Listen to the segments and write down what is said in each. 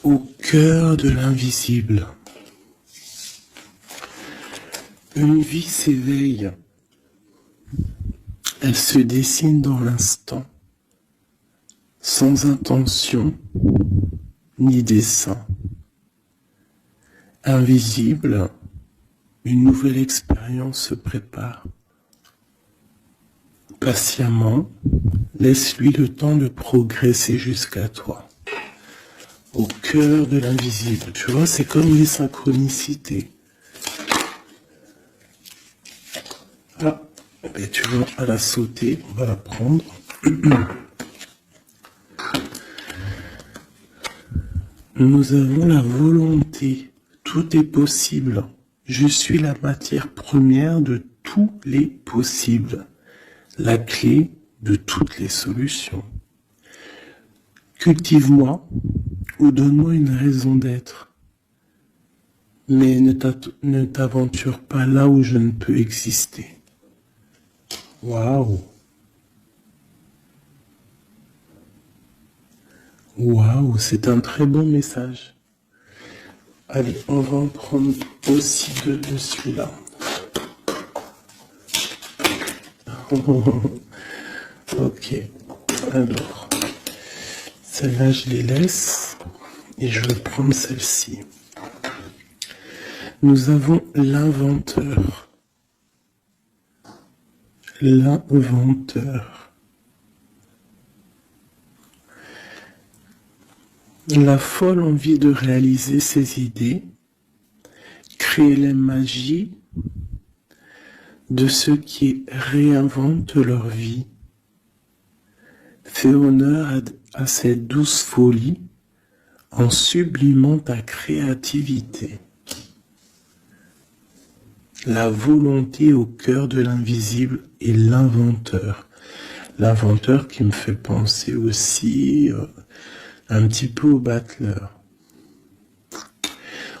au cœur de l'invisible. Une vie s'éveille. Elle se dessine dans l'instant, sans intention ni dessein. Invisible, une nouvelle expérience se prépare. Patiemment, laisse-lui le temps de progresser jusqu'à toi. Au cœur de l'invisible. Tu vois, c'est comme les synchronicités. Ah, ben tu vois, à la sauter, on va la prendre. Nous avons la volonté. Tout est possible. Je suis la matière première de tous les possibles. La clé de toutes les solutions. Cultive-moi ou donne-moi une raison d'être. Mais ne t'aventure pas là où je ne peux exister. Waouh! Waouh, c'est un très bon message. Allez, on va en prendre aussi deux de celui-là. Ok, alors, celle-là je les laisse et je vais prendre celle-ci. Nous avons l'inventeur. L'inventeur. La folle envie de réaliser ses idées, créer la magie de ceux qui réinventent leur vie. Fais honneur à cette douce folie en sublimant ta créativité. La volonté au cœur de l'invisible et l'inventeur. L'inventeur qui me fait penser aussi un petit peu au battleur.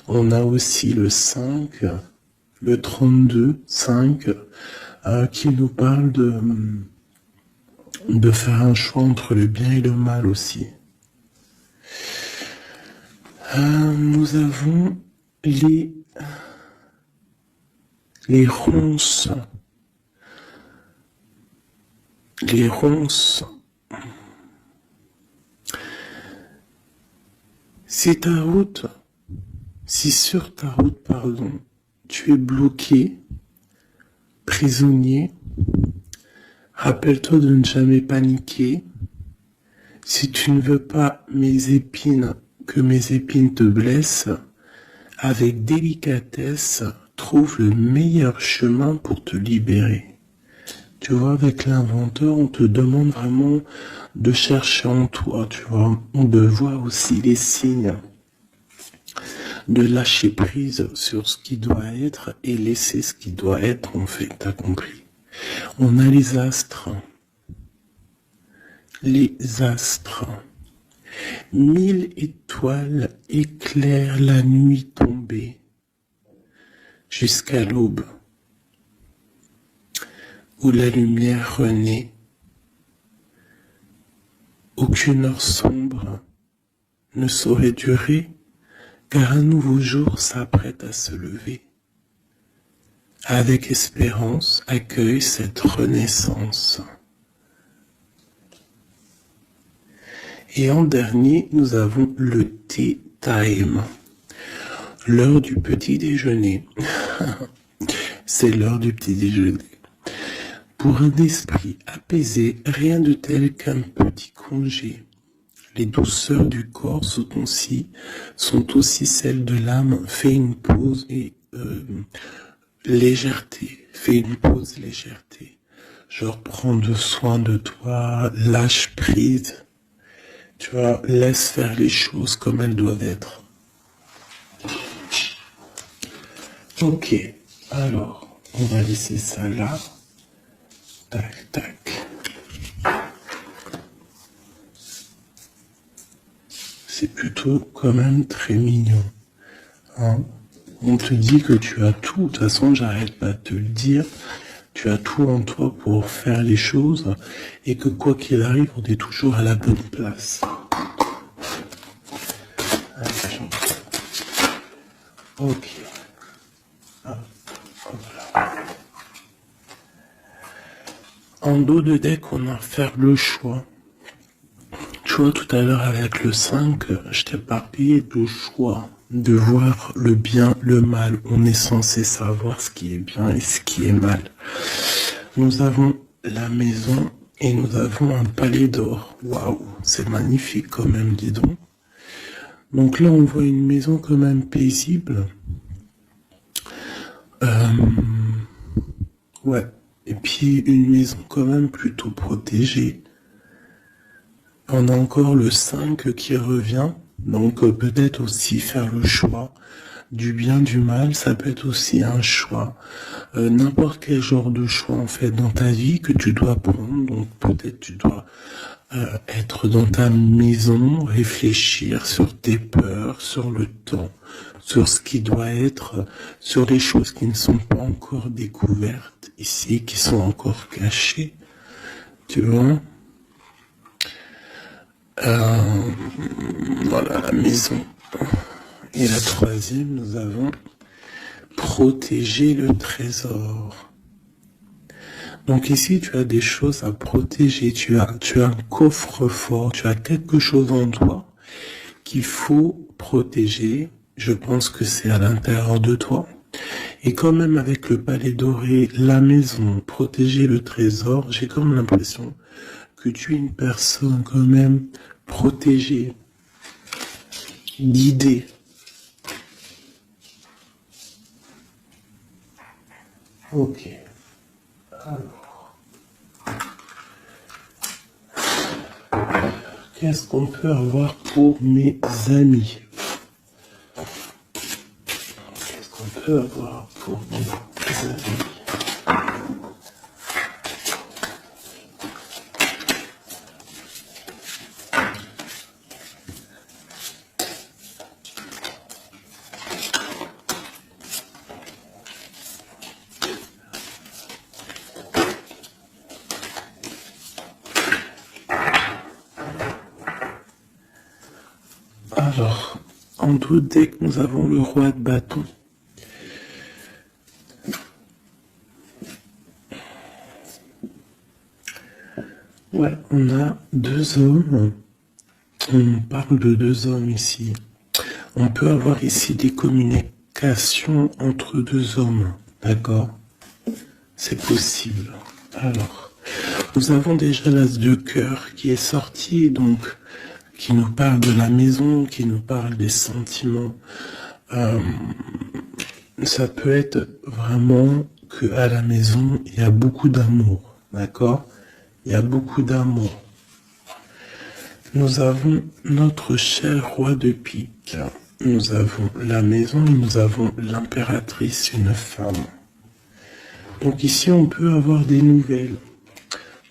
On a aussi le 5, le 32, 5, qui nous parle de faire un choix entre le bien et le mal aussi. Nous avons les ronces. Les ronces. Si sur ta route, tu es bloqué, prisonnier, rappelle-toi de ne jamais paniquer. Si tu ne veux pas que mes épines te blessent, avec délicatesse, trouve le meilleur chemin pour te libérer. Tu vois, avec l'inventeur, on te demande vraiment de chercher en toi, tu vois, de voir aussi les signes, de lâcher prise sur ce qui doit être et laisser ce qui doit être, en fait, t'as compris. On a les astres. Les astres. 1000 étoiles éclairent la nuit tombée jusqu'à l'aube, où la lumière renaît. Aucune heure sombre ne saurait durer, car un nouveau jour s'apprête à se lever. Avec espérance, accueille cette renaissance. Et en dernier, nous avons le tea time, l'heure du petit déjeuner. C'est l'heure du petit déjeuner. Pour un esprit apaisé, rien de tel qu'un petit congé. Les douceurs du corps sont aussi celles de l'âme. Fais une pause et légèreté. Fais une pause légèreté. Genre, prends soin de toi, lâche prise. Tu vois, laisse faire les choses comme elles doivent être. Ok, alors, on va laisser ça là. Tac, tac. C'est plutôt quand même très mignon. Hein? On te dit que tu as tout. De toute façon, j'arrête pas de te le dire. Tu as tout en toi pour faire les choses et que quoi qu'il arrive, on est toujours à la bonne place. Ok. Ah, voilà. En dos de deck, on a à faire le choix. Tu vois, tout à l'heure avec le 5, je t'ai parlé de choix, de voir le bien, le mal. On est censé savoir ce qui est bien et ce qui est mal. Nous avons la maison et nous avons un palais d'or. Waouh, c'est magnifique quand même, dis donc. Donc là, on voit une maison quand même paisible. Ouais. Et puis une maison quand même plutôt protégée. On a encore le 5 qui revient. Donc peut-être aussi faire le choix du bien, du mal, ça peut être aussi un choix. N'importe quel genre de choix en fait dans ta vie que tu dois prendre. Donc peut-être tu dois être dans ta maison, réfléchir sur tes peurs, sur le temps, sur ce qui doit être, sur les choses qui ne sont pas encore découvertes ici, qui sont encore cachées. Tu vois? Voilà la maison. Et la troisième, nous avons protéger le trésor. Donc ici, tu as des choses à protéger. Tu as un coffre-fort. Tu as quelque chose en toi qu'il faut protéger. Je pense que c'est à l'intérieur de toi. Et quand même avec le palais doré, la maison, protéger le trésor, j'ai comme l'impression que tu es une personne quand même protégée, guidée. Ok. Alors, qu'est-ce qu'on peut avoir pour mes amis? Qu'est-ce qu'on peut avoir pour mes amis? Alors, en dos de deck, nous avons le roi de bâton. Ouais, on a deux hommes. On parle de deux hommes ici. On peut avoir ici des communications entre deux hommes. D'accord? C'est possible. Alors, nous avons déjà l'as de cœur qui est sorti, donc qui nous parle de la maison, qui nous parle des sentiments. Ça peut être vraiment que à la maison, il y a beaucoup d'amour, d'accord? Il y a beaucoup d'amour. Nous avons notre cher roi de pique. Nous avons la maison et nous avons l'impératrice, une femme. Donc ici, on peut avoir des nouvelles.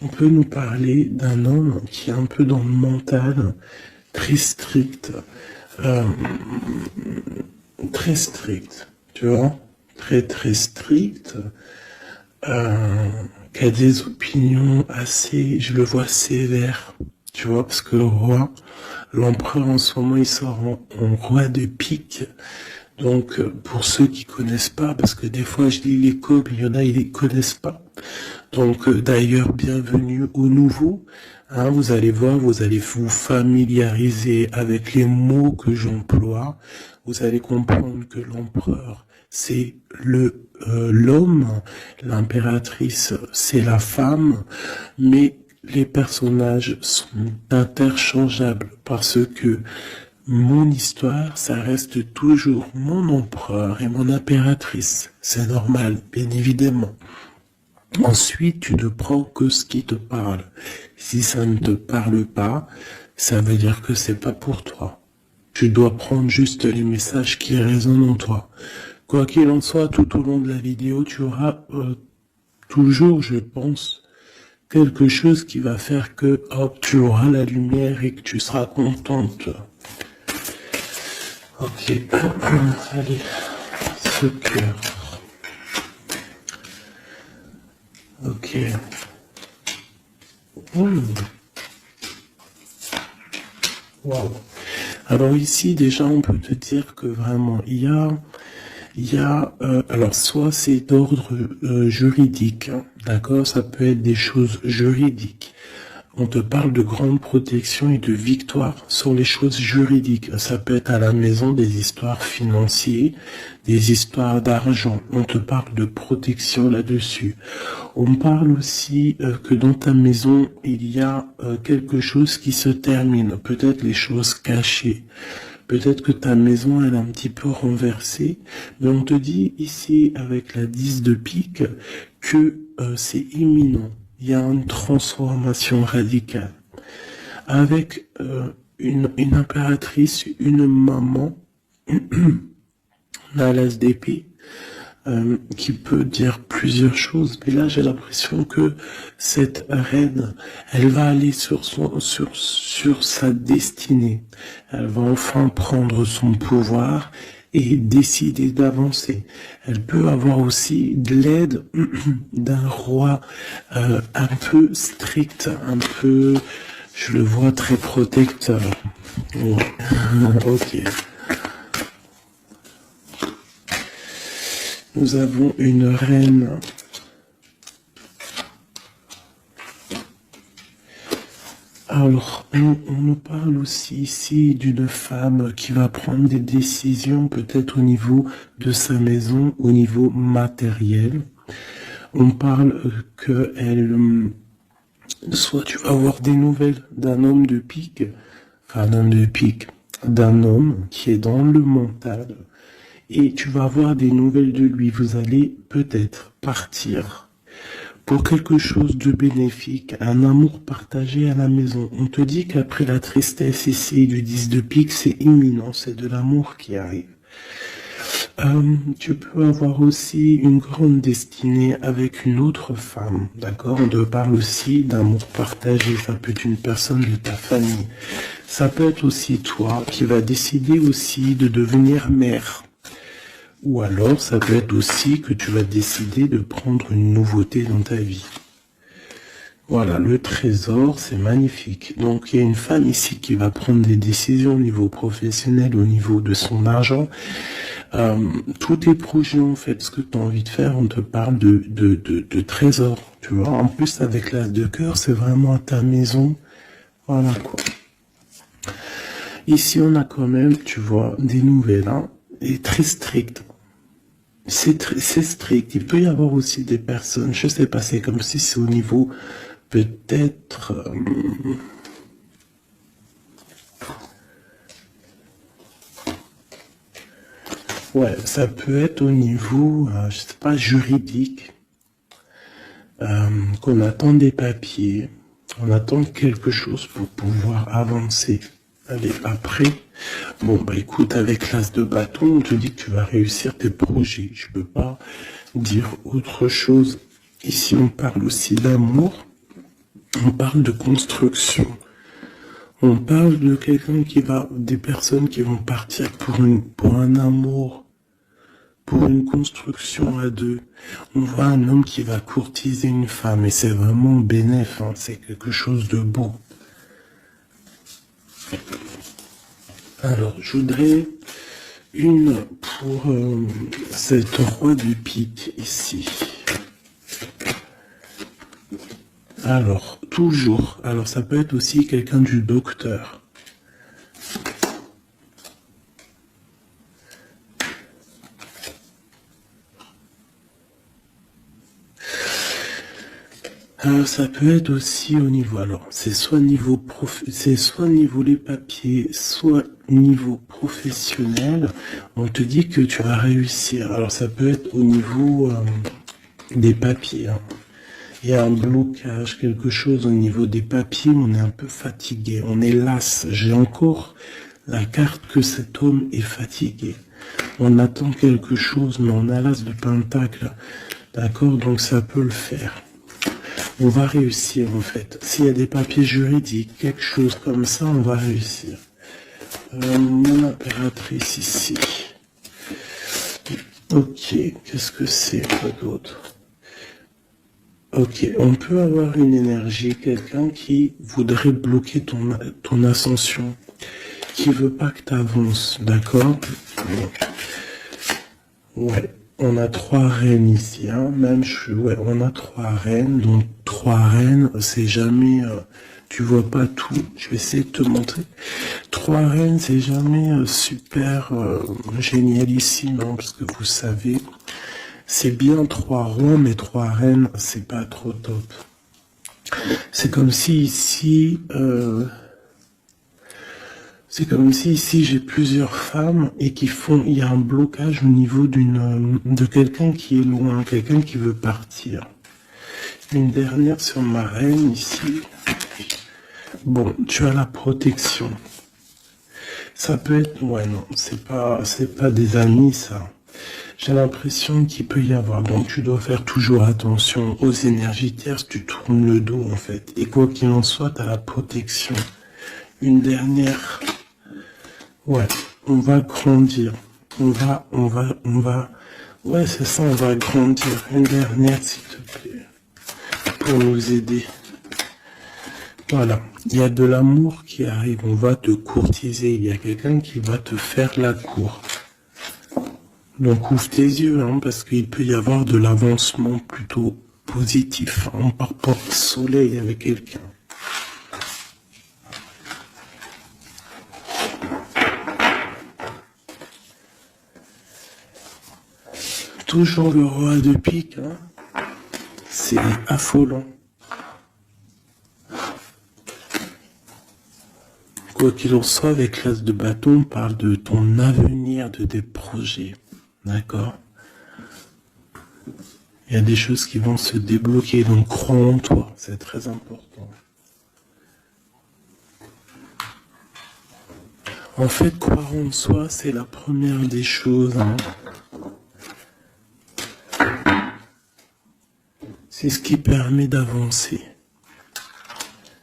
On peut nous parler d'un homme qui est un peu dans le mental, très strict, très strict, tu vois, très très strict, qui a des opinions assez, je le vois sévères, tu vois, parce que le roi, l'empereur en ce moment, il sort en roi de pique. Donc, pour ceux qui connaissent pas, parce que des fois je lis les codes, il y en a, ils les connaissent pas. Donc, d'ailleurs, bienvenue aux nouveaux. Hein, vous allez voir, vous allez vous familiariser avec les mots que j'emploie. Vous allez comprendre que l'empereur, c'est l'homme, l'impératrice, c'est la femme, mais les personnages sont interchangeables parce que mon histoire, ça reste toujours mon empereur et mon impératrice. C'est normal, bien évidemment. Ensuite, tu ne prends que ce qui te parle. Si ça ne te parle pas, ça veut dire que c'est pas pour toi. Tu dois prendre juste les messages qui résonnent en toi. Quoi qu'il en soit, tout au long de la vidéo, tu auras toujours, je pense, quelque chose qui va faire que, hop, tu auras la lumière et que tu seras contente. Ok, allez, ce cœur. Ok. Wow. Alors ici, déjà, on peut te dire que vraiment, alors soit c'est d'ordre juridique, hein, d'accord, ça peut être des choses juridiques. On te parle de grande protection et de victoire sur les choses juridiques. Ça peut être à la maison des histoires financières, des histoires d'argent. On te parle de protection là-dessus. On parle aussi que dans ta maison, il y a quelque chose qui se termine. Peut-être les choses cachées. Peut-être que ta maison, elle est un petit peu renversée. Mais on te dit ici, avec la 10 de pique, que c'est imminent. Il y a une transformation radicale. Avec une impératrice, une maman, la l'as d'épée, qui peut dire plusieurs choses. Mais là, j'ai l'impression que cette reine, elle va aller sur sa destinée. Elle va enfin prendre son pouvoir et décider d'avancer. Elle peut avoir aussi de l'aide d'un roi un peu strict, un peu, je le vois très protecteur. Ouais. Ok. Nous avons une reine. Alors, on nous parle aussi ici d'une femme qui va prendre des décisions peut-être au niveau de sa maison, au niveau matériel. On parle que soit tu vas avoir des nouvelles d'un homme de pique, enfin d'un homme de pique, d'un homme qui est dans le mental, et tu vas avoir des nouvelles de lui. Vous allez peut-être partir pour quelque chose de bénéfique, un amour partagé à la maison. On te dit qu'après la tristesse ici du 10 de pique, c'est imminent, c'est de l'amour qui arrive. Tu peux avoir aussi une grande destinée avec une autre femme, d'accord? On te parle aussi d'amour partagé, ça peut être une personne de ta famille. Ça peut être aussi toi qui vas décider aussi de devenir mère. Ou alors, ça peut être aussi que tu vas décider de prendre une nouveauté dans ta vie. Voilà, le trésor, c'est magnifique. Donc, il y a une femme ici qui va prendre des décisions au niveau professionnel, au niveau de son argent. Tous tes projets, en fait, ce que tu as envie de faire, on te parle de trésor. Tu vois, en plus, avec l'as de cœur, c'est vraiment à ta maison. Voilà, quoi. Ici, on a quand même, tu vois, des nouvelles, hein, et très strictes. C'est strict. Il peut y avoir aussi des personnes, je sais pas, c'est comme si c'est au niveau peut-être ouais, ça peut être au niveau, je sais pas, juridique, qu'on attend des papiers, on attend quelque chose pour pouvoir avancer. Allez, après, bon, bah écoute, avec l'as de bâton, on te dit que tu vas réussir tes projets. Je peux pas dire autre chose. Ici, on parle aussi d'amour, on parle de construction. On parle de des personnes qui vont partir pour un amour, pour une construction à deux. On voit un homme qui va courtiser une femme et c'est vraiment bénéf, hein, c'est quelque chose de beau. Alors, je voudrais une pour cette roi de pique ici. Alors, toujours. Alors, ça peut être aussi quelqu'un du docteur. Ça peut être aussi au niveau, alors c'est soit niveau les papiers, soit niveau professionnel. On te dit que tu vas réussir. Alors ça peut être au niveau des papiers, hein. Il y a un blocage, quelque chose au niveau des papiers. On est un peu fatigué, on est las. J'ai encore la carte que cet homme est fatigué. On attend quelque chose, mais on a l'as de pentacle. D'accord, donc ça peut le faire. On va réussir en fait. S'il y a des papiers juridiques, quelque chose comme ça, on va réussir. Mon impératrice ici. Ok, qu'est-ce que c'est quoi d'autre? Ok, on peut avoir une énergie, quelqu'un qui voudrait bloquer ton ascension. qui veut pas que tu avances, d'accord? Ouais, on a 3 reines ici, hein. Ouais, on a 3 reines, donc 3 reines, c'est jamais, tu vois pas tout. Je vais essayer de te montrer. 3 reines, c'est jamais super génialissime, hein, parce que vous savez, c'est bien 3 rois, mais 3 reines, c'est pas trop top. C'est comme si ici, j'ai plusieurs femmes et il y a un blocage au niveau de quelqu'un qui est loin, quelqu'un qui veut partir. Une dernière sur ma reine ici. Bon, tu as la protection. Ça peut être, ouais, non, c'est pas des amis, ça. J'ai l'impression qu'il peut y avoir. Donc, tu dois faire toujours attention aux énergies tierces. Tu tournes le dos, en fait. Et quoi qu'il en soit, tu as la protection. Une dernière. Ouais, on va grandir. Ouais, c'est ça, on va grandir. Une dernière, s'il te plaît. Pour nous aider. Voilà. Il y a de l'amour qui arrive. On va te courtiser. Il y a quelqu'un qui va te faire la cour. Donc ouvre tes yeux, hein, parce qu'il peut y avoir de l'avancement plutôt positif, hein, par rapport au soleil avec quelqu'un. Toujours le roi de pique, hein. C'est affolant. Quoi qu'il en soit, avec l'as de bâton, on parle de ton avenir, de tes projets. D'accord? Il y a des choses qui vont se débloquer, donc crois en toi, c'est très important. En fait, croire en soi, c'est la première des choses, hein. C'est ce qui permet d'avancer.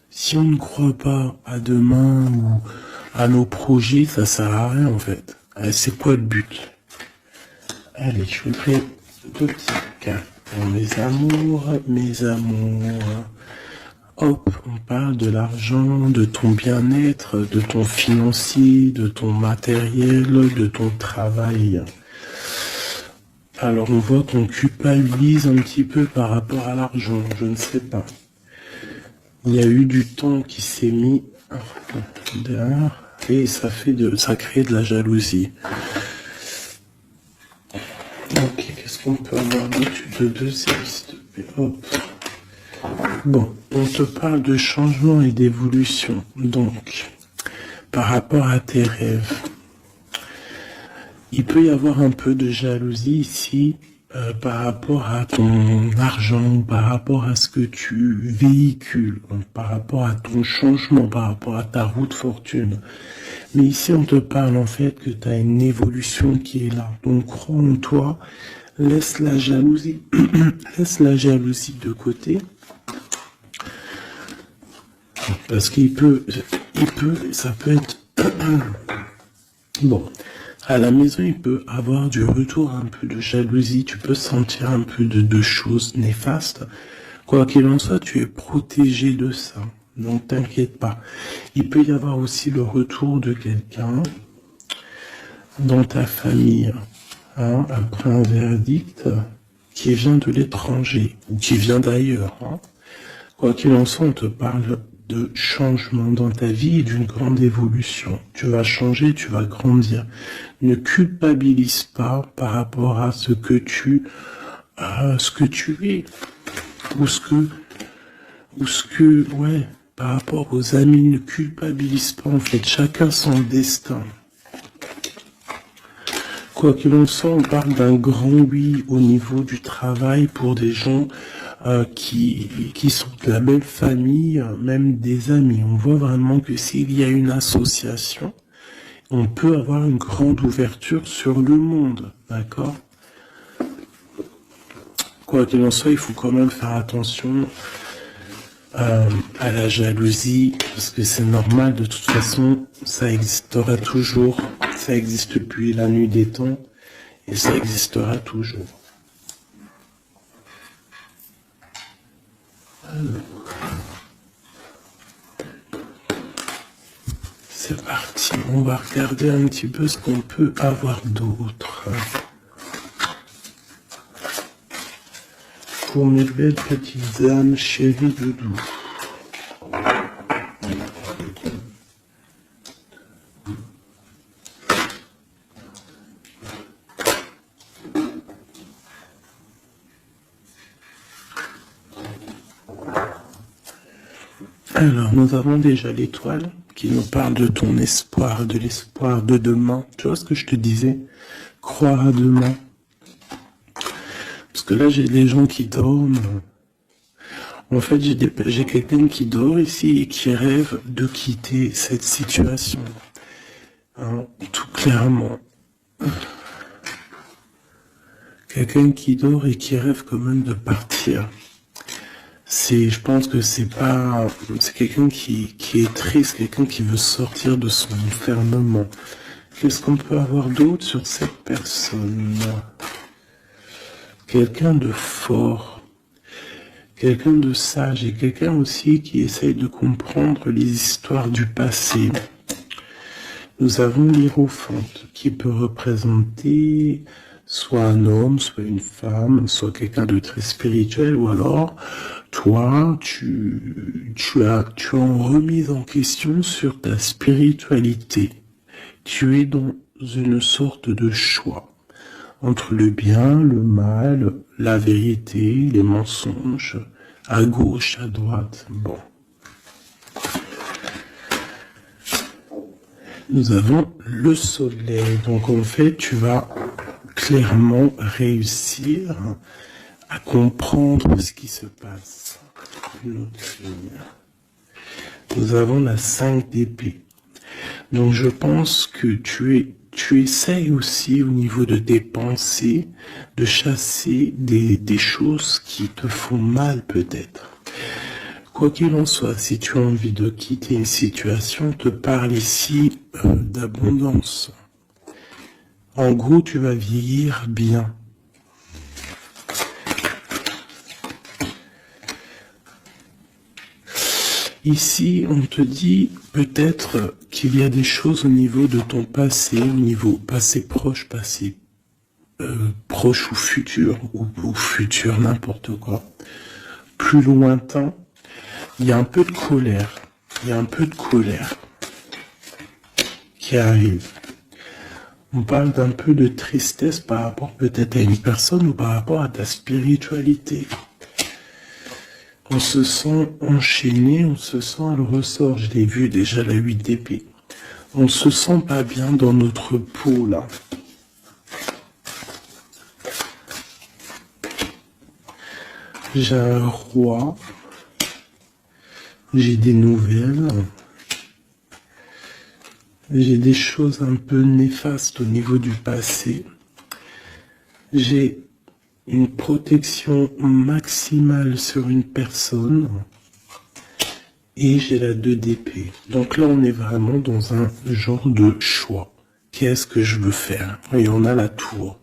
Si on ne croit pas à demain ou à nos projets, ça sert à rien en fait. C'est quoi le but? Allez, je vais prendre 2 petits cartes pour mes amours, mes amours. Hop, on parle de l'argent, de ton bien-être, de ton financier, de ton matériel, de ton travail. Alors on voit qu'on culpabilise un petit peu par rapport à l'argent, je ne sais pas. Il y a eu du temps qui s'est mis derrière et ça crée de la jalousie. Ok, qu'est-ce qu'on peut avoir d'études de deuxième, s'il te plaît? Hop. Bon, on te parle de changement et d'évolution. Donc, par rapport à tes rêves, il peut y avoir un peu de jalousie ici par rapport à ton argent, par rapport à ce que tu véhicules, par rapport à ton changement, par rapport à ta route fortune. Mais ici, on te parle en fait que tu as une évolution qui est là. Donc, crois en toi, laisse la jalousie, laisse la jalousie de côté. Parce ça peut être... Bon, à la maison, il peut avoir du retour, un peu de jalousie, tu peux sentir un peu de choses néfastes. Quoi qu'il en soit, tu es protégé de ça, donc t'inquiète pas. Il peut y avoir aussi le retour de quelqu'un dans ta famille, hein, après un verdict qui vient de l'étranger, ou qui vient d'ailleurs. Hein. Quoi qu'il en soit, on te parle de changement dans ta vie et d'une grande évolution. Tu vas changer, tu vas grandir. Ne culpabilise pas par rapport à ce que tu es, ouais, par rapport aux amis, ne culpabilise pas en fait. Chacun son destin. Quoi qu'il en soit, on parle d'un grand oui au niveau du travail pour des gens qui sont de la belle famille, même des amis. On voit vraiment que s'il y a une association, on peut avoir une grande ouverture sur le monde, d'accord? Quoi qu'il en soit, il faut quand même faire attention à la jalousie, parce que c'est normal, de toute façon, ça existera toujours, ça existe depuis la nuit des temps, et ça existera toujours. c'est parti. On va regarder un petit peu ce qu'on peut avoir d'autre. Pour mes belles petites âmes chéries doudou. Alors, nous avons déjà l'étoile qui nous parle de ton espoir, de l'espoir de demain. Tu vois ce que je te disais? Croire à demain. Parce que là, j'ai des gens qui dorment. En fait, j'ai quelqu'un qui dort ici et qui rêve de quitter cette situation. Hein, tout clairement. Quelqu'un qui dort et qui rêve quand même de partir. Je pense que c'est quelqu'un qui est triste, quelqu'un qui veut sortir de son enfermement. Qu'est-ce qu'on peut avoir d'autre sur cette personne? Quelqu'un de fort, quelqu'un de sage et quelqu'un aussi qui essaye de comprendre les histoires du passé. Nous avons l'Hiérophante qui peut représenter soit un homme, soit une femme, soit quelqu'un de très spirituel, ou alors toi, tu as en remise en question sur ta spiritualité. Tu es dans une sorte de choix entre le bien, le mal, la vérité, les mensonges, à gauche, à droite. Bon. Nous avons le soleil. Donc en fait, tu vas clairement réussir à comprendre ce qui se passe. Une autre ligne. Nous avons la 5 d'épée. Donc je pense que tu essayes aussi au niveau de tes pensées de chasser des choses qui te font mal peut-être. Quoi qu'il en soit, si tu as envie de quitter une situation, on te parle ici d'abondance. En gros, tu vas vieillir bien. Ici, on te dit peut-être qu'il y a des choses au niveau de ton passé, au niveau passé proche, passé proche ou futur futur, n'importe quoi. Plus lointain, il y a un peu de colère. Il y a un peu de colère qui arrive. On parle d'un peu de tristesse par rapport peut-être à une personne ou par rapport à ta spiritualité. On se sent enchaîné, on se sent à le ressort. Je l'ai vu déjà, la 8 d'épée. On se sent pas bien dans notre peau, là. J'ai un roi. J'ai des nouvelles. J'ai des choses un peu néfastes au niveau du passé. J'ai une protection maximale sur une personne. Et j'ai la 2 d'épée. Donc là, on est vraiment dans un genre de choix. Qu'est-ce que je veux faire? Et on a la tour.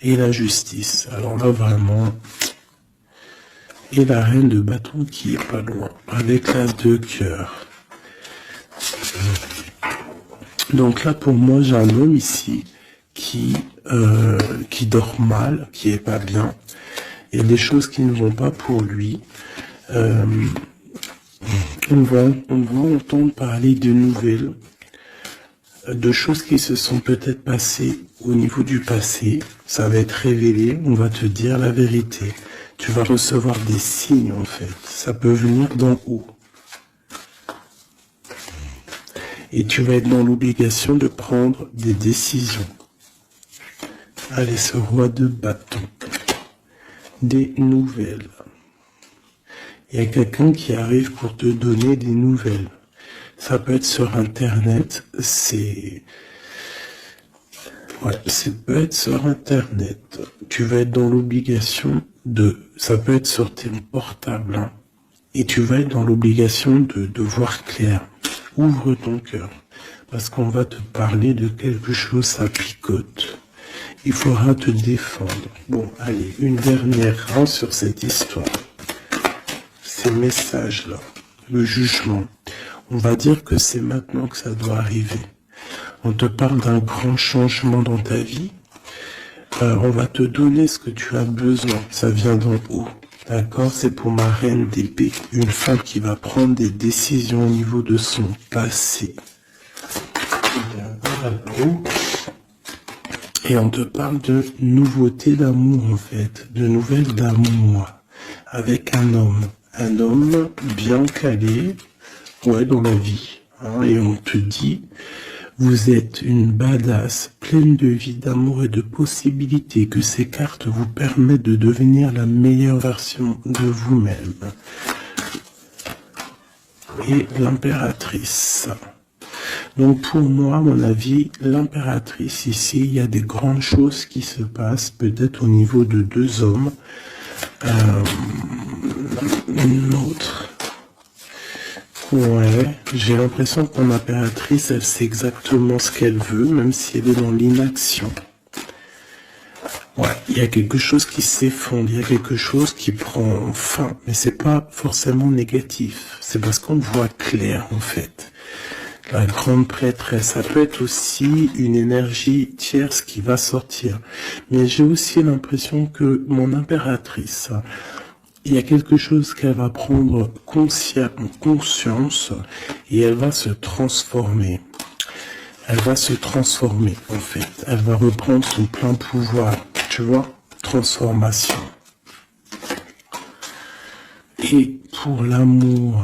Et la justice. Alors là, vraiment... Et la reine de bâton qui est pas loin. Avec la 2 cœurs. Donc là, pour moi, j'ai un homme ici qui dort mal, qui est pas bien. Il y a des choses qui ne vont pas pour lui. On va entendre parler de nouvelles, de choses qui se sont peut-être passées au niveau du passé. Ça va être révélé, on va te dire la vérité. Tu vas recevoir des signes en fait. Ça peut venir d'en haut. Et tu vas être dans l'obligation de prendre des décisions. Allez, ce roi de bâton. Des nouvelles. Il y a quelqu'un qui arrive pour te donner des nouvelles. Ça peut être sur Internet, ça peut être sur Internet. Tu vas être dans l'obligation ça peut être sur tes portables, hein, et tu vas être dans l'obligation de voir clair. Ouvre ton cœur, parce qu'on va te parler de quelque chose, ça picote. Il faudra te défendre. Bon, allez, une dernière sur cette histoire. Ces messages-là, le jugement. On va dire que c'est maintenant que ça doit arriver. On te parle d'un grand changement dans ta vie. On va te donner ce que tu as besoin. Ça vient d'en haut. D'accord? C'est pour ma reine d'épée. Une femme qui va prendre des décisions au niveau de son passé. Et on te parle de nouveauté d'amour, en fait. De nouvelles d'amour. Avec un homme. Un homme bien calé. Ouais, dans la vie. Hein, et on te dit... Vous êtes une badass, pleine de vie, d'amour et de possibilités, que ces cartes vous permettent de devenir la meilleure version de vous-même. Et l'impératrice. Donc pour moi, à mon avis, l'impératrice ici, il y a des grandes choses qui se passent, peut-être au niveau de deux hommes. Une autre... Ouais, j'ai l'impression que mon impératrice, elle sait exactement ce qu'elle veut, même si elle est dans l'inaction. Ouais, il y a quelque chose qui s'effondre, il y a quelque chose qui prend fin, mais c'est pas forcément négatif. C'est parce qu'on voit clair, en fait. La grande prêtresse, ça peut être aussi une énergie tierce qui va sortir. Mais j'ai aussi l'impression que mon impératrice... Il y a quelque chose qu'elle va prendre conscience et elle va se transformer. Elle va se transformer, en fait. Elle va reprendre son plein pouvoir. Tu vois? Transformation. Et pour l'amour,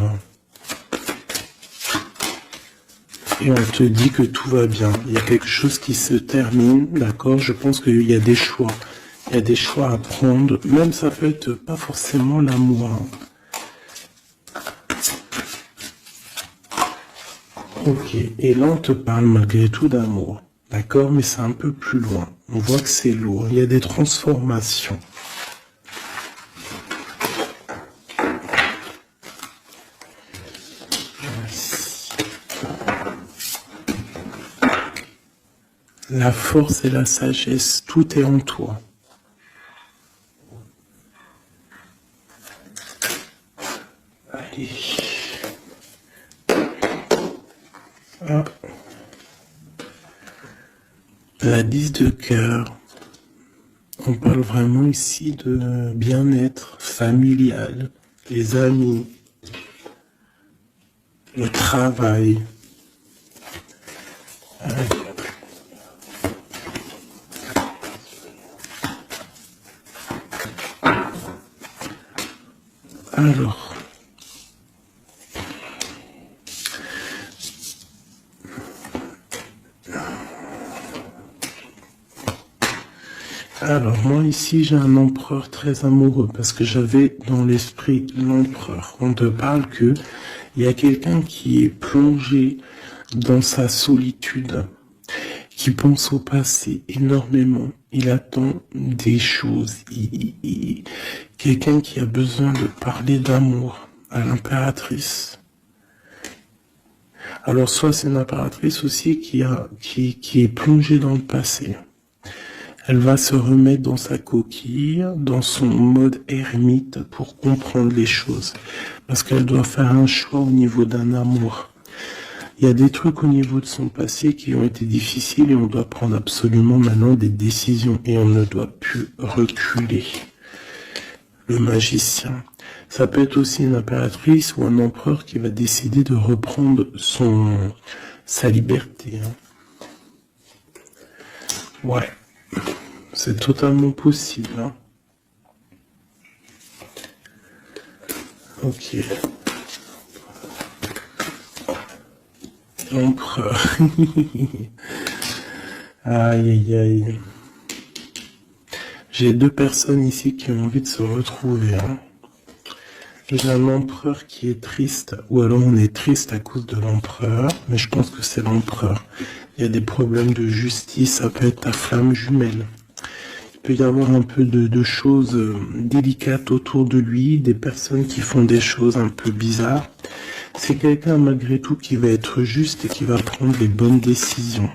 et on te dit que tout va bien. Il y a quelque chose qui se termine, d'accord? Je pense qu'il y a des choix. Il y a des choix à prendre, même ça peut être pas forcément l'amour. Ok, et là on te parle malgré tout d'amour, d'accord, mais c'est un peu plus loin. On voit que c'est lourd, il y a des transformations. La force et la sagesse, tout est en toi. Allez. Ah. La 10 de cœur. On parle vraiment ici de bien-être familial, les amis, le travail. Alors moi ici j'ai un empereur très amoureux parce que j'avais dans l'esprit l'empereur. On te parle que il y a quelqu'un qui est plongé dans sa solitude, qui pense au passé énormément. Il attend des choses. Quelqu'un qui a besoin de parler d'amour à l'impératrice. Alors soit c'est une impératrice aussi qui est plongée dans le passé. Elle va se remettre dans sa coquille, dans son mode ermite pour comprendre les choses. Parce qu'elle doit faire un choix au niveau d'un amour. Il y a des trucs au niveau de son passé qui ont été difficiles et on doit prendre absolument maintenant des décisions et on ne doit plus reculer. Le magicien. Ça peut être aussi une impératrice ou un empereur qui va décider de reprendre sa liberté. Ouais. C'est totalement possible. Hein. Ok. L'empereur. Aïe, aïe, aïe. J'ai deux personnes ici qui ont envie de se retrouver. Hein. J'ai un empereur qui est triste, ou alors on est triste à cause de l'empereur, mais je pense que c'est l'empereur. Il y a des problèmes de justice, ça peut être ta flamme jumelle. Il peut y avoir un peu de choses délicates autour de lui, des personnes qui font des choses un peu bizarres. C'est quelqu'un malgré tout qui va être juste et qui va prendre les bonnes décisions.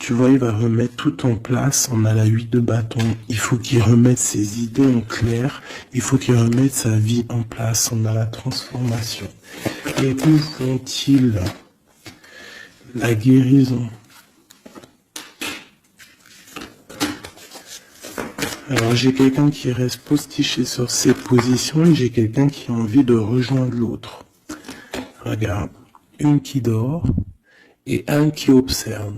Tu vois, il va remettre tout en place. On a la 8 de bâton. Il faut qu'il remette ses idées en clair. Il faut qu'il remette sa vie en place. On a la transformation. Et où font-ils la guérison? Alors j'ai quelqu'un qui reste postiché sur ses positions et j'ai quelqu'un qui a envie de rejoindre l'autre. Regarde, une qui dort et un qui observe.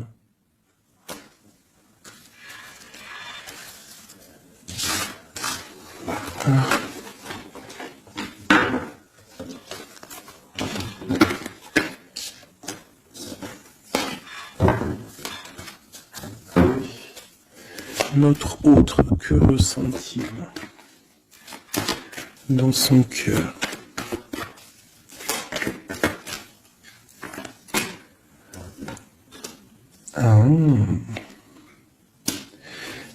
Notre autre, que ressent-il dans son cœur? Ah,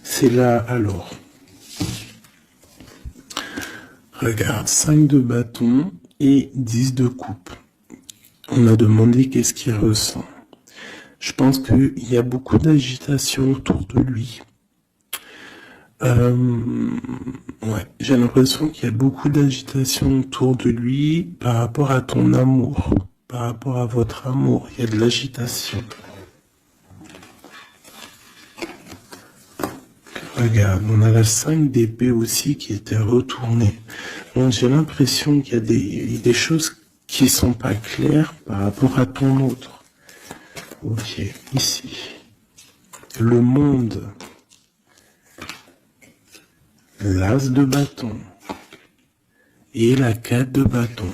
c'est là alors. Regarde, 5 de bâton et 10 de coupe. On a demandé qu'est-ce qu'il ressent. Je pense qu'il y a beaucoup d'agitation autour de lui. Ouais, j'ai l'impression qu'il y a beaucoup d'agitation autour de lui par rapport à ton amour, par rapport à votre amour. Il y a de l'agitation. Regarde, on a la 5 d'épée aussi qui était retournée. Donc j'ai l'impression qu'il y a des choses qui sont pas claires par rapport à ton autre. Ok, ici. Le monde. L'as de bâton. Et la 4 de bâton.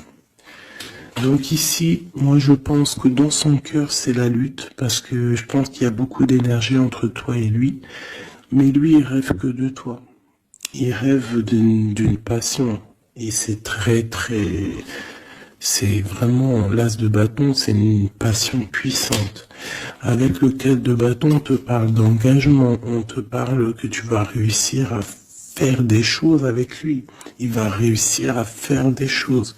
Donc ici, moi je pense que dans son cœur c'est la lutte, parce que je pense qu'il y a beaucoup d'énergie entre toi et lui. Mais lui, il rêve que de toi. Il rêve d'une passion. Et c'est c'est vraiment, l'as de bâton, c'est une passion puissante. Avec le 4 de bâton, on te parle d'engagement, on te parle que tu vas réussir à faire des choses avec lui. Il va réussir à faire des choses.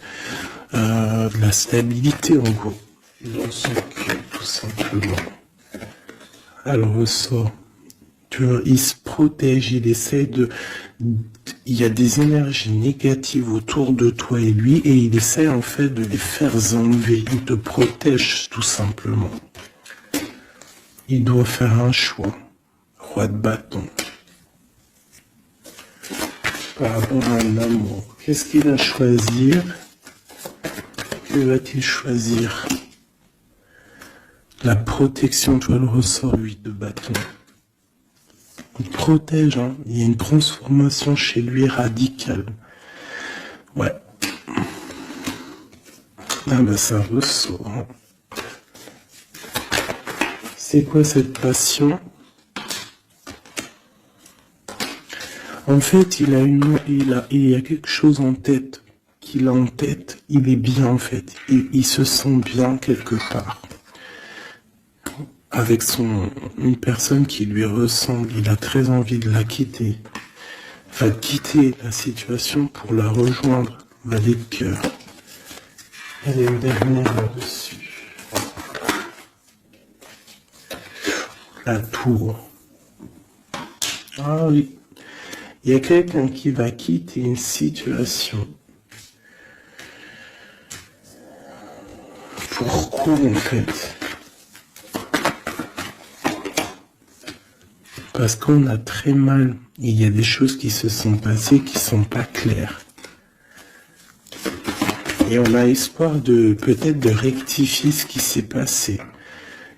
De la stabilité, en gros. Dans son cœur, tout simplement. Alors, ressort. Tu vois, il se protège, il essaie il y a des énergies négatives autour de toi et lui, et il essaie en fait de les faire enlever. Il te protège tout simplement. Il doit faire un choix. Roi de bâton. Par rapport à un amour. Qu'est-ce qu'il va choisir? Que va-t-il choisir? La protection, tu vois le ressort 8 de bâton. Il protège, hein. Il y a une transformation chez lui radicale. Ouais. Ah ben ça ressort. Hein. C'est quoi cette passion? En fait, il y a quelque chose en tête. Qu'il a en tête, il est bien en fait. Il se sent bien quelque part. Avec une personne qui lui ressemble, il a très envie de la quitter. Va quitter la situation pour la rejoindre. Valet de cœur. Elle est une dernière là-dessus. La tour. Ah oui. Il y a quelqu'un qui va quitter une situation. Pourquoi en fait? Parce qu'on a très mal. Il y a des choses qui se sont passées qui sont pas claires. Et on a espoir peut-être de rectifier ce qui s'est passé.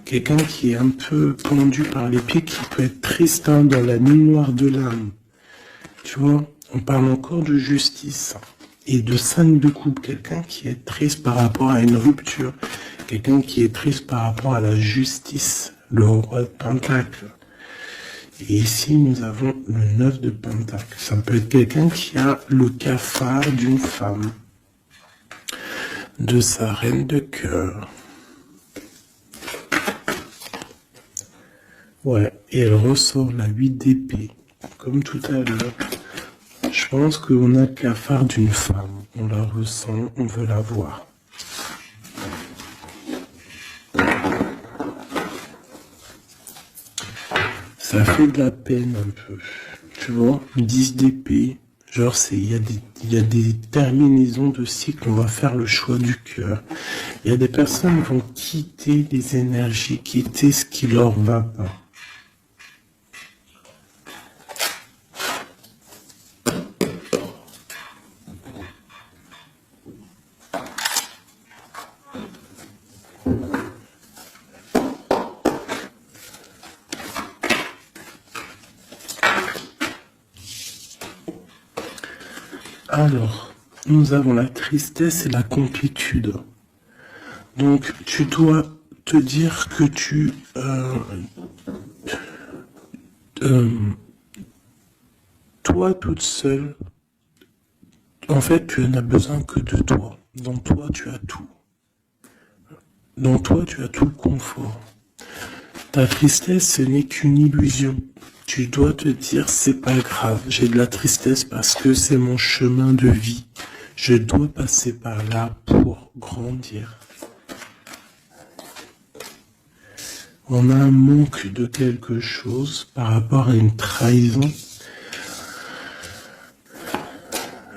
Quelqu'un qui est un peu pendu par les pieds, qui peut être triste hein, dans la nuit noire de l'âme. Tu vois, on parle encore de justice. Et de 5 de coupe, quelqu'un qui est triste par rapport à une rupture. Quelqu'un qui est triste par rapport à la justice. Le roi de Pentacle. Et ici, nous avons le 9 de Pentacle. Ça peut être quelqu'un qui a le cafard d'une femme. De sa reine de cœur. Ouais, et elle ressort la 8 d'épée. Comme tout à l'heure. Je pense qu'on a le cafard d'une femme. On la ressent, on veut la voir. Ça fait de la peine un peu. Tu vois, 10 d'épée. Genre, il y a des terminaisons de cycle, on va faire le choix du cœur. Il y a des personnes qui vont quitter les énergies, quitter ce qui leur va pas. Alors, nous avons la tristesse et la complétude. Donc, tu dois te dire que toi toute seule, en fait, tu n'as besoin que de toi. Dans toi, tu as tout. Dans toi, tu as tout le confort. Ta tristesse, ce n'est qu'une illusion. Tu dois te dire, c'est pas grave, j'ai de la tristesse parce que c'est mon chemin de vie. Je dois passer par là pour grandir. On a un manque de quelque chose par rapport à une trahison.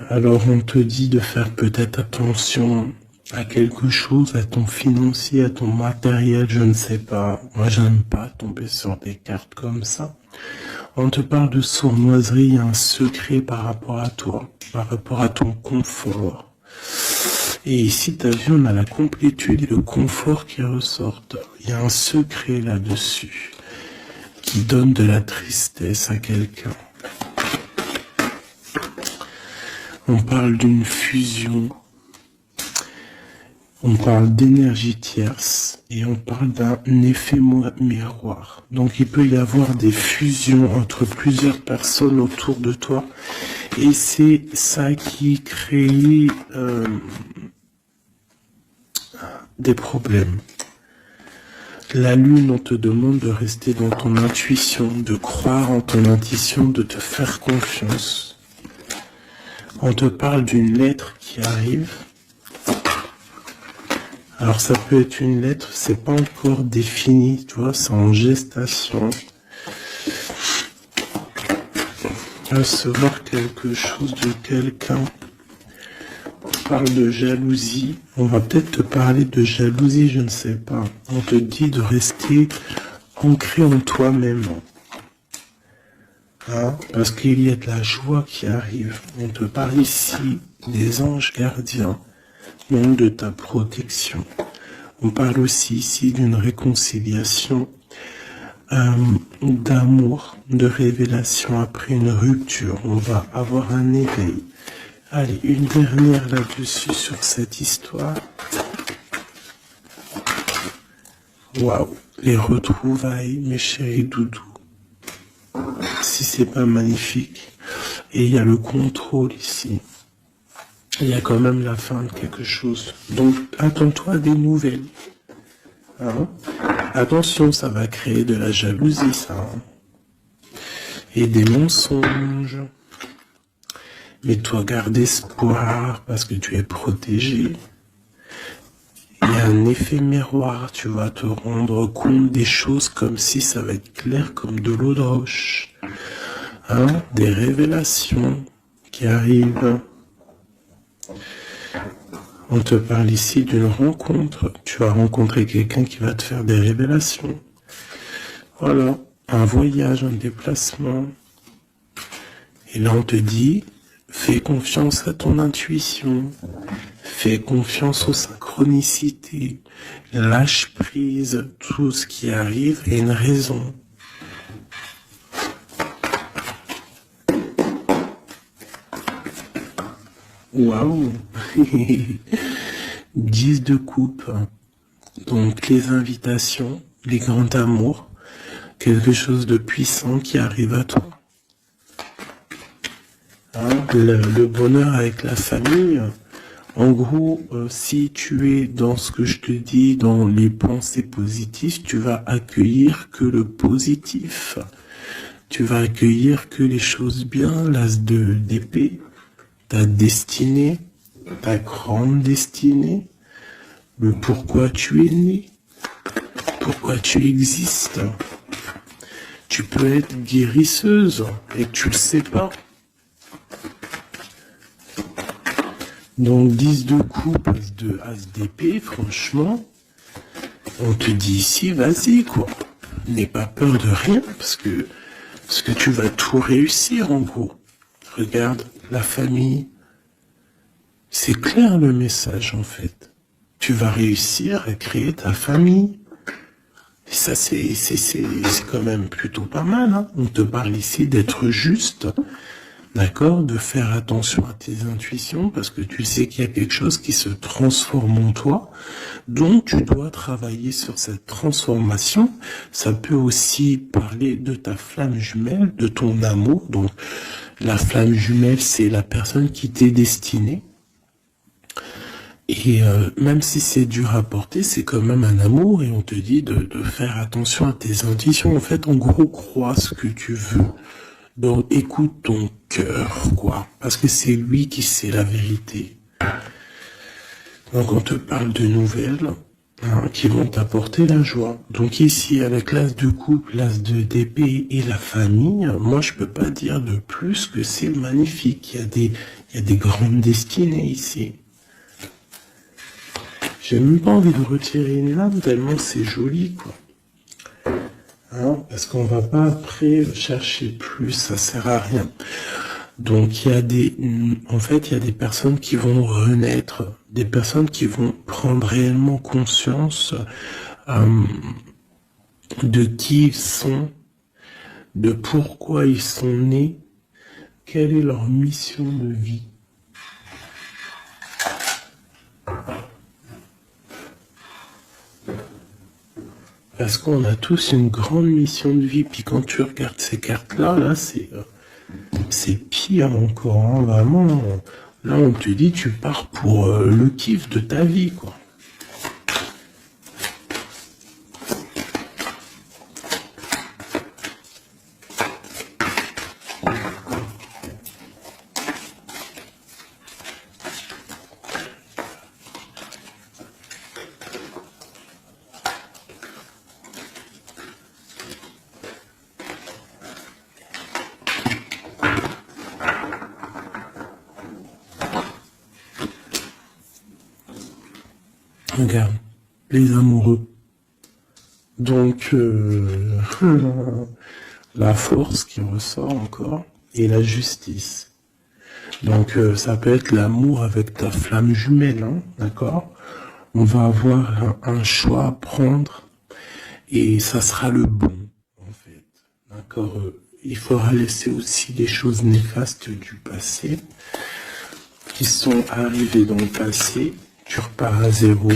Alors on te dit de faire peut-être attention à quelque chose, à ton financier, à ton matériel, je ne sais pas. Moi, j'aime pas tomber sur des cartes comme ça. On te parle de sournoiserie, il y a un secret par rapport à toi, par rapport à ton confort. Et ici, tu as vu, on a la complétude et le confort qui ressortent. Il y a un secret là-dessus qui donne de la tristesse à quelqu'un. On parle d'une fusion. On parle d'énergie tierce et on parle d'un effet miroir. Donc il peut y avoir des fusions entre plusieurs personnes autour de toi et c'est ça qui crée des problèmes. La lune, on te demande de rester dans ton intuition, de croire en ton intuition, de te faire confiance. On te parle d'une lettre qui arrive. Alors ça peut être une lettre, c'est pas encore défini, tu vois, c'est en gestation. Recevoir quelque chose de quelqu'un. On parle de jalousie, on va peut-être te parler de jalousie, je ne sais pas. On te dit de rester ancré en toi-même. Hein, parce qu'il y a de la joie qui arrive. On te parle ici des anges gardiens. Même de ta protection. On parle aussi ici d'une réconciliation, d'amour, de révélation après une rupture. On va avoir un éveil. Allez, une dernière là-dessus sur cette histoire. Waouh, les retrouvailles, mes chéris doudous. Si c'est pas magnifique. Et il y a le contrôle ici. Il y a quand même la fin de quelque chose. Donc, attends-toi à des nouvelles. Hein? Attention, ça va créer de la jalousie, ça. Hein? Et des mensonges. Mais toi, garde espoir parce que tu es protégé. Il y a un effet miroir. Tu vas te rendre compte des choses comme si ça va être clair comme de l'eau de roche. Hein? Des révélations qui arrivent. On te parle ici d'une rencontre. Tu vas rencontrer quelqu'un qui va te faire des révélations. Voilà, un voyage, un déplacement. Et là, on te dit, fais confiance à ton intuition. Fais confiance aux synchronicités. Lâche prise. Tout ce qui arrive a une raison. Waouh. 10 de coupe. Donc les invitations, les grands amours, quelque chose de puissant qui arrive à toi. Hein, le bonheur avec la famille. En gros, si tu es dans ce que je te dis, dans les pensées positives, tu vas accueillir que le positif. Tu vas accueillir que les choses bien, l'as d'épée. Ta destinée, ta grande destinée, le pourquoi tu es né, pourquoi tu existes. Tu peux être guérisseuse et que tu le sais pas. Donc 10 de coupe, as de as d'épée, franchement, on te dit ici, vas-y quoi. N'aie pas peur de rien parce que tu vas tout réussir en gros. Regarde, la famille, c'est clair le message en fait. Tu vas réussir à créer ta famille. Et ça c'est quand même plutôt pas mal. Hein. On te parle ici d'être juste. D'accord, de faire attention à tes intuitions parce que tu sais qu'il y a quelque chose qui se transforme en toi. Donc, tu dois travailler sur cette transformation. Ça peut aussi parler de ta flamme jumelle, de ton amour. Donc, la flamme jumelle, c'est la personne qui t'est destinée. Et même si c'est dur à porter, c'est quand même un amour et on te dit de faire attention à tes intuitions. En fait, en gros, crois ce que tu veux. Donc écoute ton cœur, quoi, parce que c'est lui qui sait la vérité. Donc on te parle de nouvelles qui vont t'apporter la joie. Donc ici, avec l'as de coupe, l'as de d'épée et la famille, moi je peux pas dire de plus que c'est magnifique. Il y a des grandes destinées ici. J'ai même pas envie de retirer une lame tellement c'est joli, quoi. Hein, parce qu'on va pas après chercher plus, ça sert à rien. Donc il y a il y a des personnes qui vont renaître, des personnes qui vont prendre réellement conscience de qui ils sont, de pourquoi ils sont nés, quelle est leur mission de vie. Parce qu'on a tous une grande mission de vie. Puis quand tu regardes ces cartes-là, là, c'est pire encore. Hein, vraiment, là, on te dit, tu pars pour le kiff de ta vie, quoi. Regarde, les amoureux. Donc, la force qui ressort encore et la justice. Donc, ça peut être l'amour avec ta flamme jumelle, hein, d'accord? On va avoir un choix à prendre et ça sera le bon, en fait. D'accord? Il faudra laisser aussi les choses néfastes du passé qui sont arrivées dans le passé. Tu repars à zéro,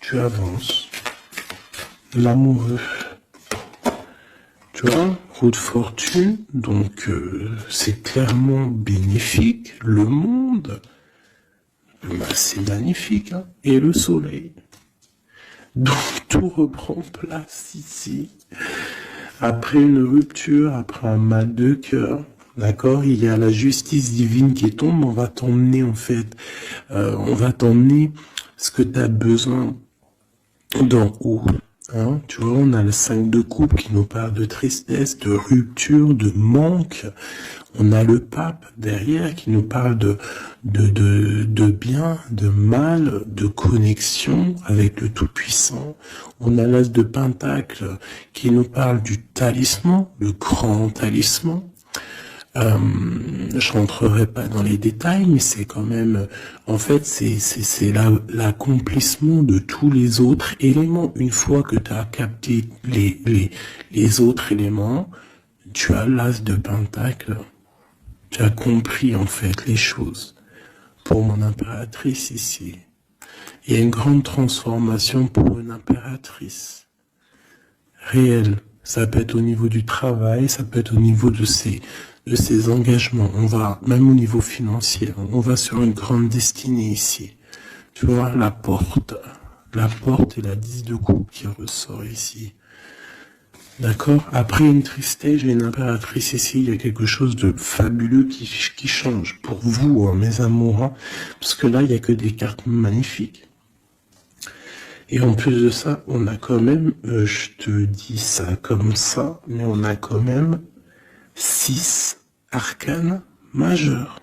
tu avances. L'amoureux, tu vois, roue de fortune, donc c'est clairement bénéfique. Le monde, bah, c'est magnifique, hein. Et le soleil. Donc tout reprend place ici. Après une rupture, après un mal de cœur, d'accord, il y a la justice divine qui tombe, on va t'emmener en fait, on va t'emmener ce que tu as besoin d'en haut. Hein, tu vois, on a le 5 de coupe qui nous parle de tristesse, de rupture, de manque. On a le pape derrière qui nous parle de bien, de mal, de connexion avec le Tout-Puissant. On a l'as de pentacle qui nous parle du talisman, le grand talisman. Je rentrerai pas dans les détails, mais c'est quand même, en fait, c'est l'accomplissement de tous les autres éléments. Une fois que tu as capté les autres éléments, tu as l'as de pentacle. Tu as compris, en fait, les choses. Pour mon impératrice ici, il y a une grande transformation pour une impératrice. Réelle. Ça peut être au niveau du travail, ça peut être au niveau de ses engagements. On va, même au niveau financier, on va sur une grande destinée ici. Tu vois, la porte et la 10 de coupe qui ressort ici. D'accord? Après une tristesse, j'ai une impératrice ici, il y a quelque chose de fabuleux qui change. Pour vous, hein, mes amours, hein, parce que là, il n'y a que des cartes magnifiques. Et en plus de ça, on a quand même, je te dis ça comme ça, mais on a quand même 6 arcanes majeurs.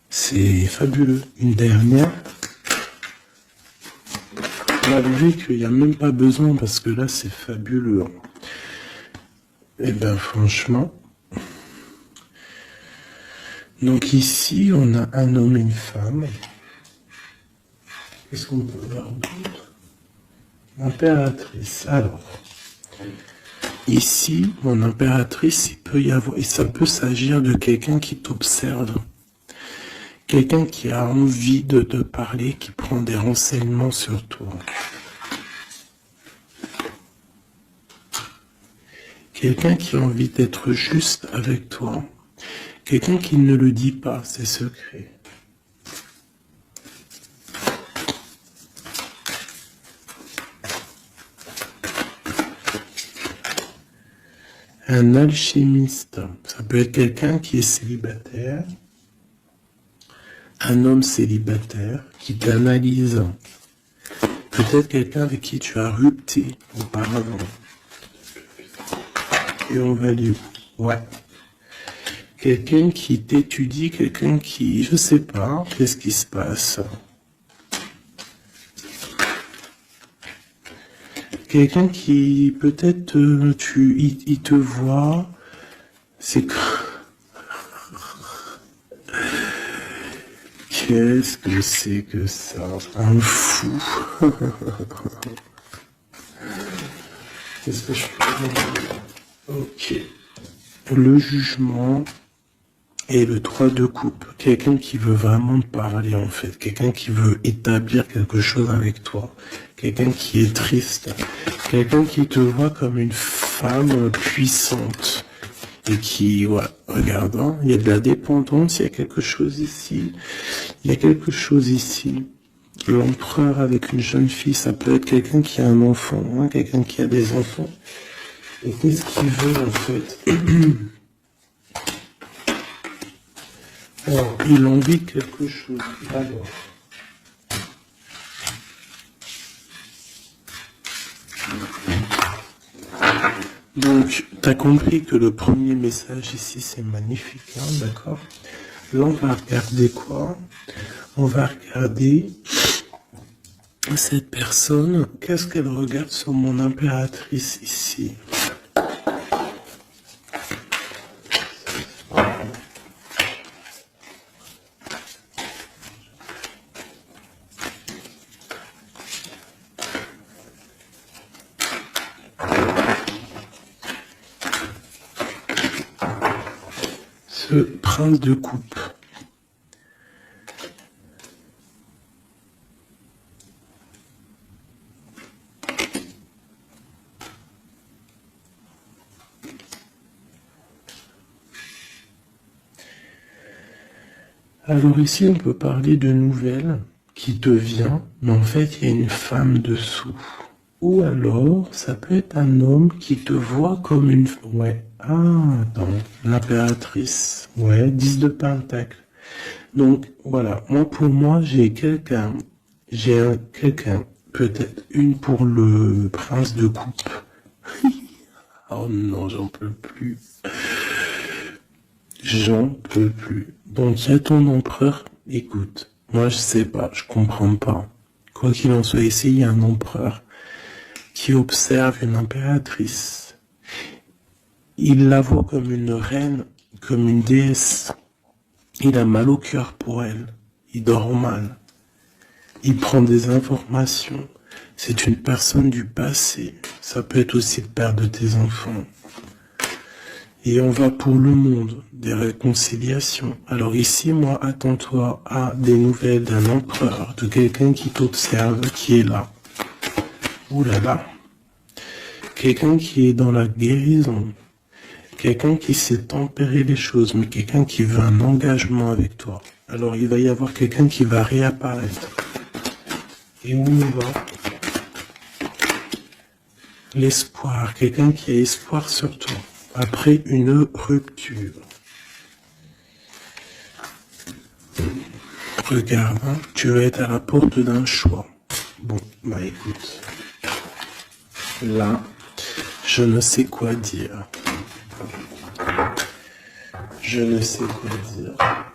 C'est fabuleux. Une dernière, malgré qu'il n'y a même pas besoin, parce que là, c'est fabuleux. Et ben franchement. Donc ici, on a un homme et une femme. Qu'est-ce qu'on peut voir d'autre? L'impératrice. Alors, ici, mon impératrice, il peut y avoir, et ça peut s'agir de quelqu'un qui t'observe. Quelqu'un qui a envie de te parler, qui prend des renseignements sur toi. Quelqu'un qui a envie d'être juste avec toi. Quelqu'un qui ne le dit pas, ses secrets. Un alchimiste, ça peut être quelqu'un qui est célibataire, un homme célibataire qui t'analyse. Peut-être quelqu'un avec qui tu as rupté auparavant. Et on va lui... Ouais. Quelqu'un qui t'étudie, quelqu'un qui... Je sais pas, qu'est-ce qui se passe? Quelqu'un qui, peut-être, il te voit... C'est... Qu'est-ce que c'est que ça? Un fou. Qu'est-ce que je peux dire? Ok. Le jugement et le 3 de coupe. Quelqu'un qui veut vraiment te parler, en fait. Quelqu'un qui veut établir quelque chose avec toi. Quelqu'un qui est triste. Quelqu'un qui te voit comme une femme puissante. Et qui, ouais, regarde, hein, il y a de la dépendance, il y a quelque chose ici. Il y a quelque chose ici. L'empereur avec une jeune fille, ça peut être quelqu'un qui a un enfant, hein, quelqu'un qui a des enfants. Et qu'est-ce qu'il veut, en fait? Alors, il a envie de quelque chose. Alors. Donc, tu as compris que le premier message ici, c'est magnifique, hein, d'accord? Là, on va regarder quoi? On va regarder cette personne. Qu'est-ce qu'elle regarde sur mon impératrice ici? Ce prince de coupe. Alors ici, on peut parler de nouvelles qui te vient, mais en fait, il y a une femme dessous. Ou alors, ça peut être un homme qui te voit comme une... Ouais. Ah, attends. L'impératrice. Ouais, 10 de pentacle. Donc, voilà. Moi, pour moi, j'ai quelqu'un. Quelqu'un. Peut-être une pour le prince de coupe. Oh non, j'en peux plus. J'en peux plus. Donc, il y a ton empereur. Écoute, moi, je sais pas. Je comprends pas. Quoi qu'il en soit, ici, il y a un empereur qui observe une impératrice. Il la voit comme une reine, comme une déesse. Il a mal au cœur pour elle. Il dort mal. Il prend des informations. C'est une personne du passé. Ça peut être aussi le père de tes enfants. Et on va pour le monde, des réconciliations. Alors ici, moi, attends-toi à des nouvelles d'un empereur, de quelqu'un qui t'observe, qui est là. Ouh là là. Quelqu'un qui est dans la guérison. Quelqu'un qui sait tempérer les choses, mais quelqu'un qui veut un engagement avec toi. Alors il va y avoir quelqu'un qui va réapparaître. Et où on va? L'espoir. Quelqu'un qui a espoir sur toi. Après une rupture. Regarde, hein, tu vas être à la porte d'un choix. Bon, bah écoute, là, je ne sais quoi dire. Je ne sais quoi dire.